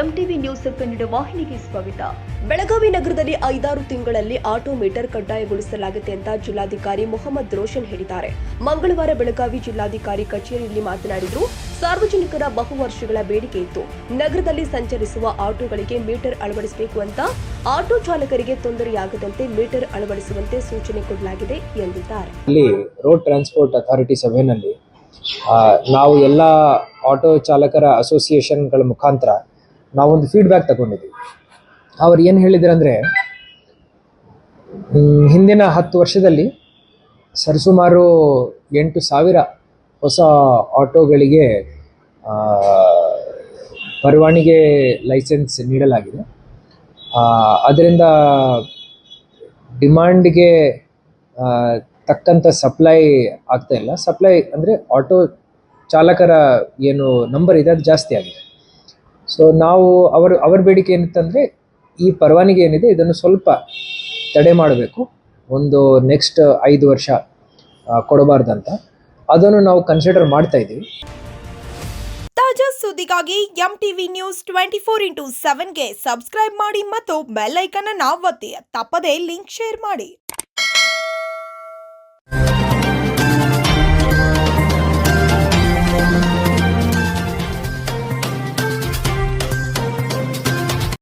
MTV news Kannada ವಾಹಿನಿಗೆ ಸ್ವಾಗತ. ಬೆಳಗಾವಿ ನಗರದಲ್ಲಿ 5-6 ತಿಂಗಳಲ್ಲಿ ಆಟೋ ಮೀಟರ್ ಕಡ್ಡಾಯಗೊಳಿಸಲಾಗಿದೆ ಅಂತ ಜಿಲ್ಲಾಧಿಕಾರಿ ಮೊಹಮ್ಮದ್ ರೋಷನ್ ಹೇಳಿದ್ದಾರೆ. ಮಂಗಳವಾರ ಬೆಳಗಾವಿ ಜಿಲ್ಲಾಧಿಕಾರಿ ಕಚೇರಿಯಲ್ಲಿ ಮಾತನಾಡಿದರು. ಸಾರ್ವಜನಿಕರ ಬಹುವರ್ಷಗಳ ಬೇಡಿಕೆ ಇತ್ತು. ನಗರದಲ್ಲಿ ಸಂಚರಿಸುವ ಆಟೋಗಳಿಗೆ ಮೀಟರ್ ಅಳವಡಿಸಬೇಕು ಅಂತ ಆಟೋ ಚಾಲಕರಿಗೆ ತೊಂದರೆಯಾಗದಂತೆ ಮೀಟರ್ ಅಳವಡಿಸುವಂತೆ ಸೂಚನೆ ಕೊಡಲಾಗಿದೆ ಎಂದಿದ್ದಾರೆ. ಇಲ್ಲಿ ರೋಡ್ ಟ್ರಾನ್ಸ್ಪೋರ್ಟ್ ಅಥಾರಿಟಿ ಸಭೆಯಲ್ಲಿ ನಾವು ಎಲ್ಲ ಆಟೋ ಚಾಲಕರ ಅಸೋಸಿಯೇಷನ್ಗಳ ಮುಖಾಂತರ ನಾವೊಂದು ಫೀಡ್ಬ್ಯಾಕ್ ತಗೊಂಡಿದ್ದೀವಿ. ಅವ್ರು ಏನು ಹೇಳಿದ್ರು ಅಂದರೆ, ಹಿಂದಿನ 10 ವರ್ಷದಲ್ಲಿ ಸರಿಸುಮಾರು 8,000 ಹೊಸ ಆಟೋಗಳಿಗೆ ಪರವಾನಗಿ ಲೈಸೆನ್ಸ್ ನೀಡಲಾಗಿದೆ. ಅದರಿಂದ ಡಿಮಾಂಡ್ಗೆ ತಕ್ಕಂಥ ಸಪ್ಲೈ ಆಗ್ತಾ ಇಲ್ಲ. ಸಪ್ಲೈ ಅಂದರೆ ಆಟೋ ಚಾಲಕರ ಏನು ನಂಬರ್ ಇದೆ ಅದು ಜಾಸ್ತಿ ಆಗಿದೆ. ಸೊ ನಾವು ಅವರ ಬೇಡಿಕೆ ಏನಿತ್ತಂದರೆ, ಈ ಪರವಾನಗಿ ಏನಿದೆ ಇದನ್ನು ಸ್ವಲ್ಪ ತಡೆ ಮಾಡಬೇಕು, ಒಂದು ನೆಕ್ಸ್ಟ್ 5 ವರ್ಷ ಕೊಡಬಾರ್ದಂತ. ಅದನ್ನು ನಾವು ಕನ್ಸಿಡರ್ ಮಾಡ್ತಾ ಇದ್ದೀವಿ. ತಾಜಾ ಸುದ್ದಿಗಾಗಿ ಎಂಟಿವಿ ನ್ಯೂಸ್ 24x7ಗೆ ಸಬ್ಸ್ಕ್ರೈಬ್ ಮಾಡಿ ಮತ್ತು ಬೆಲ್ ಐಕಾನ್ ಅನ್ನು ಒತ್ತಿ. ತಪ್ಪದೇ ಲಿಂಕ್ ಶೇರ್ ಮಾಡಿ.